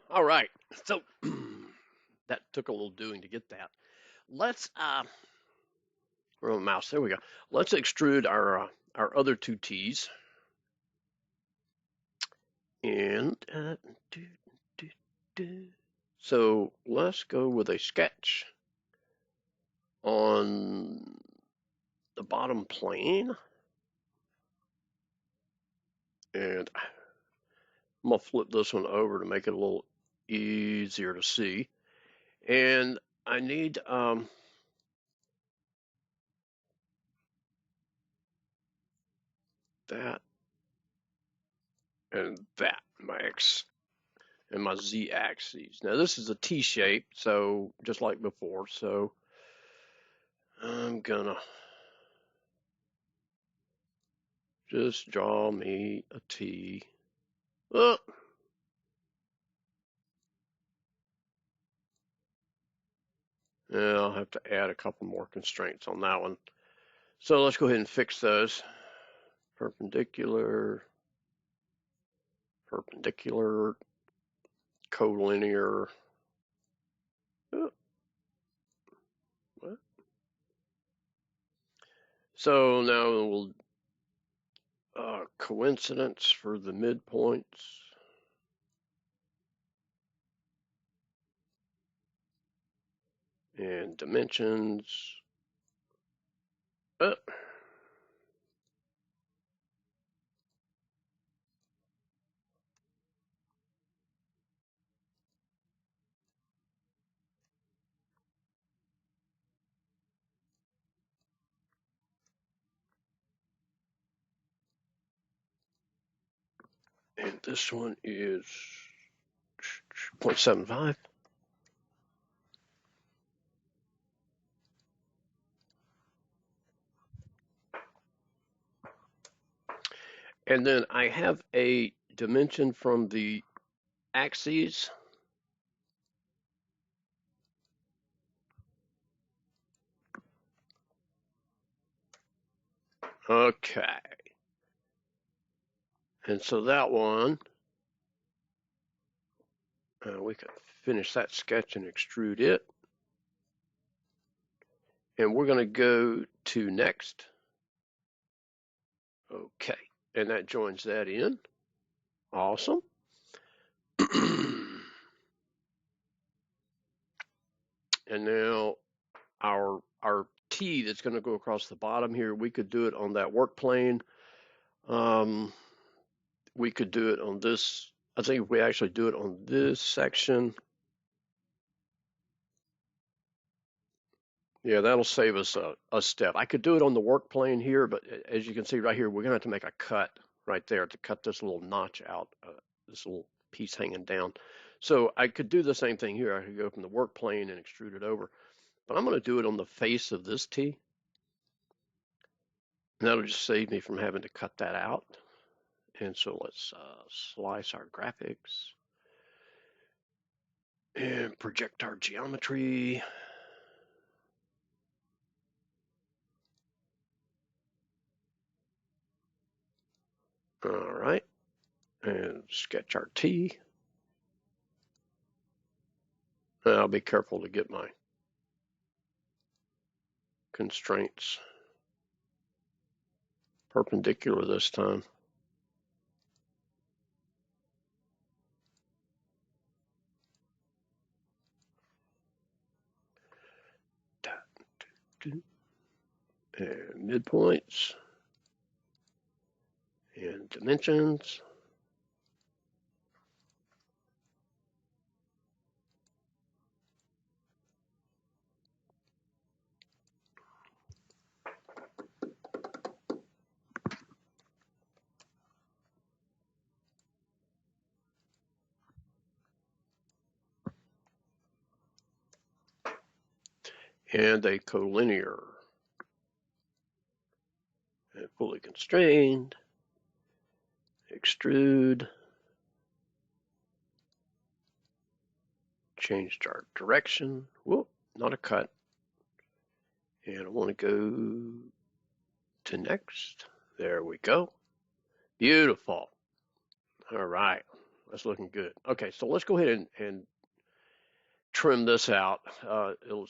All right. So that took a little doing to get that. Let's where my mouse? There we go. Let's extrude our other two T's. And do, do, do. So let's go with a sketch on the bottom plane. And I'm gonna flip this one over to make it a little easier to see. And I need that and that, my X and my Z axes. Now this is a T shape, so just like before. So I'm gonna just draw me a T. Oh, yeah, I'll have to add a couple more constraints on that one. So let's go ahead and fix those. Perpendicular, perpendicular, collinear. Oh, what? So now we'll coincidence for the midpoints. And dimensions. Uh, and this one is 0.75. And then I have a dimension from the axes. Okay. And so that one, we could finish that sketch and extrude it. And we're going to go to next. Okay. And that joins that in. Awesome. And now our T that's going to go across the bottom here, we could do it on that work plane. We could do it on this. I think if we actually do it on this section, yeah, that'll save us a step. I could do it on the work plane here, but as you can see right here, we're gonna have to make a cut right there to cut this little notch out, this little piece hanging down. So I could do the same thing here. I could go from the work plane and extrude it over, but I'm gonna do it on the face of this T. And that'll just save me from having to cut that out. And so let's slice our graphics and project our geometry. All right, and sketch our T. I'll be careful to get my constraints perpendicular this time. And midpoints and dimensions. And a collinear and fully constrained, extrude, changed our direction. Whoop, not a cut. And I want to go to next. There we go. Beautiful. All right. that's looking good. Okay, so let's go ahead and trim this out. It'll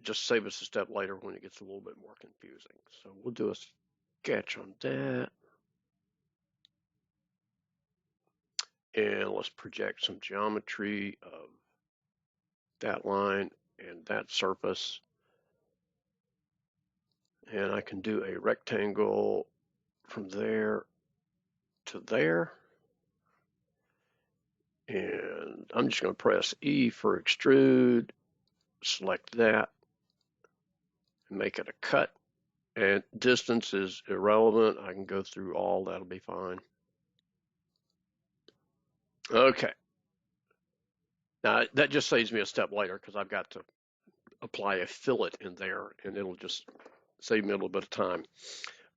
just save us a step later when it gets a little bit more confusing. So we'll do a sketch on that. And let's project some geometry of that line and that surface. And I can do a rectangle from there to there. And I'm just going to press E for extrude, select that, and make it a cut. And distance is irrelevant. I can go through all, that'll be fine. Okay. Now that just saves me a step later because I've got to apply a fillet in there and it'll just save me a little bit of time.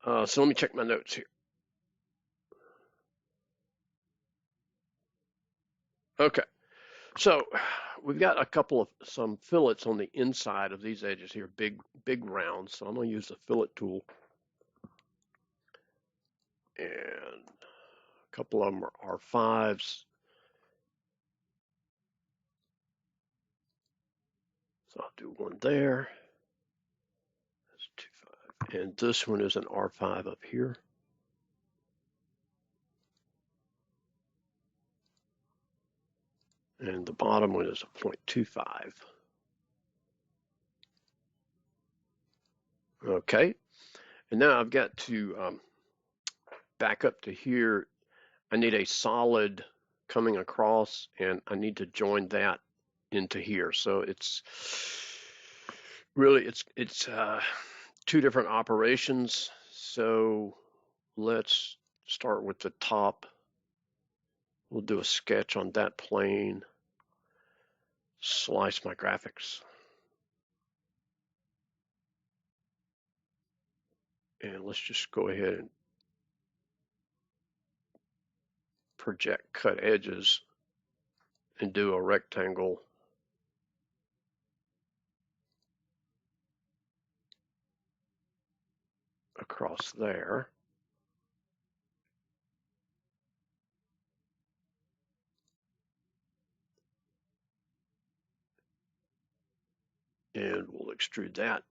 So let me check my notes here. Okay. So we've got a couple of some fillets on the inside of these edges here, big rounds. So I'm going to use the fillet tool. And a couple of them are R5s. So I'll do one there. That's 2.5. And this one is an R5 up here. And the bottom one is a 0.25. Okay. And now I've got to back up to here. I need a solid coming across, and I need to join that into here. So it's really it's two different operations. So let's start with the top. We'll do a sketch on that plane. Slice my graphics. And let's just go ahead and project cut edges and do a rectangle across there. And we'll extrude that.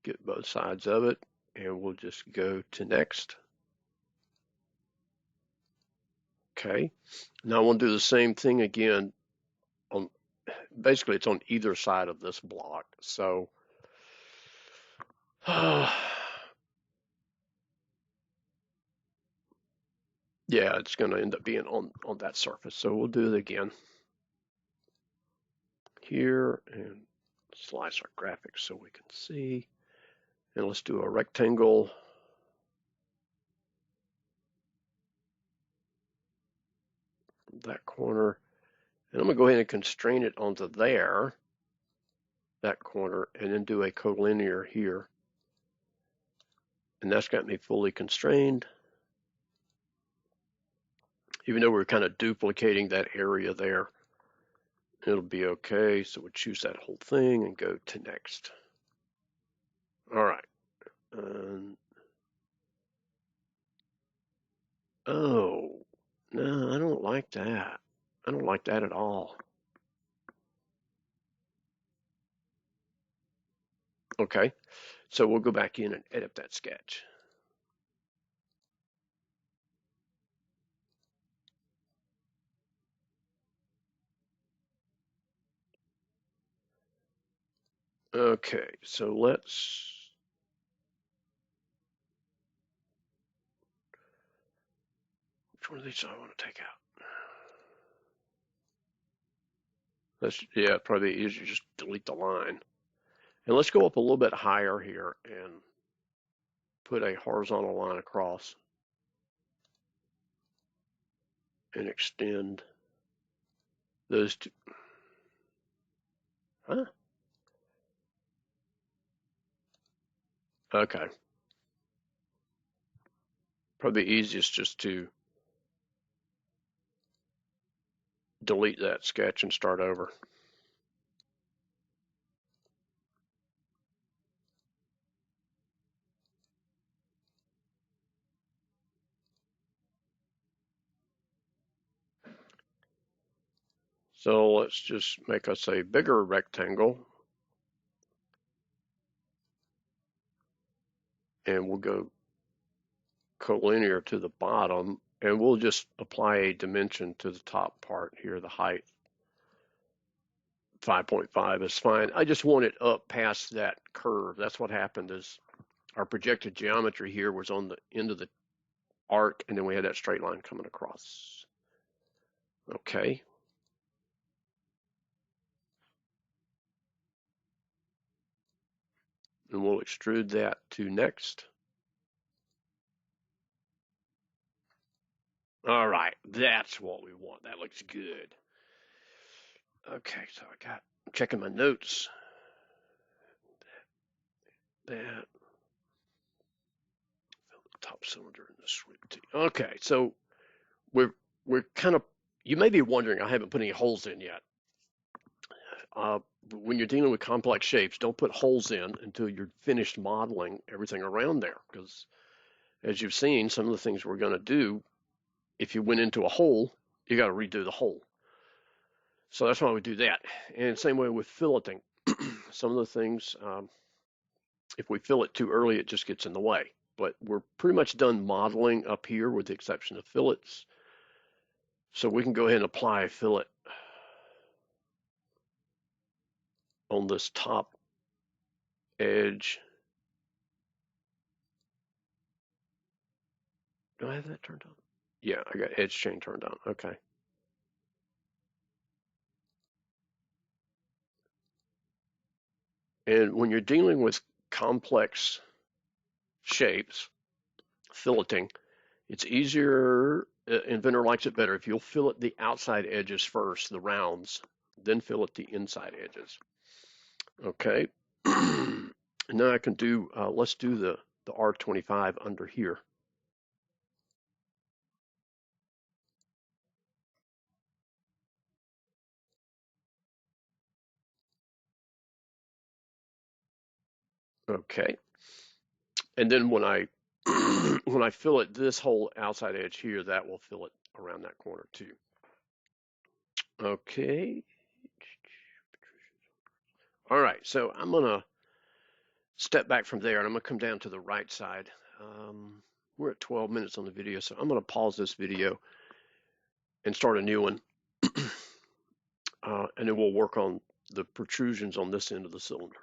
Get both sides of it, and we'll just go to next. Okay, now we'll do the same thing again on, basically it's on either side of this block. So yeah, it's going to end up being on that surface. So we'll do it again here and slice our graphics so we can see. And let's do a rectangle. That corner. And I'm going to go ahead and constrain it onto there, that corner, and then do a collinear here. And that's got me fully constrained. Even though we're kind of duplicating that area there, it'll be okay. So we'll choose that whole thing and go to next. All right. Oh, no, I don't like that. I don't like that at all. Okay, so we'll go back in and edit that sketch. Okay, so let's, which one of these do I want to take out? Yeah, probably easier just delete the line. And let's go up a little bit higher here and put a horizontal line across and extend those two. Huh? Okay. Probably easiest just to delete that sketch and start over. So let's just make us a bigger rectangle, and we'll go collinear to the bottom, and we'll just apply a dimension to the top part here, the height. 5.5 is fine. I just want it up past that curve. That's what happened is our projected geometry here was on the end of the arc, and then we had that straight line coming across. Okay. And we'll extrude that to next. All right, that's what we want. That looks good. Okay, so I'm checking my notes. That top cylinder in the sweep tee. Okay, so we're kind of, you may be wondering, I haven't put any holes in yet. When you're dealing with complex shapes, don't put holes in until you're finished modeling everything around there, because as you've seen, some of the things we're going to do, if you went into a hole, you got to redo the hole. So that's why we do that. And same way with filleting. Some of the things, if we fill it too early, it just gets in the way. But we're pretty much done modeling up here with the exception of fillets. So we can go ahead and apply a fillet on this top edge. Do I have that turned on? Yeah, I got edge chain turned on. Okay. And when you're dealing with complex shapes, filleting, it's easier. Inventor likes it better if you'll fillet the outside edges first, the rounds, then fillet the inside edges. Okay. Now I can do, let's do the R25 under here. Okay. And then when I when I fillet this whole outside edge here, that will fillet around that corner too. Okay. All right, so I'm gonna step back from there and I'm gonna come down to the right side. We're at 12 minutes on the video, so I'm gonna pause this video and start a new one. And then we'll work on the protrusions on this end of the cylinder.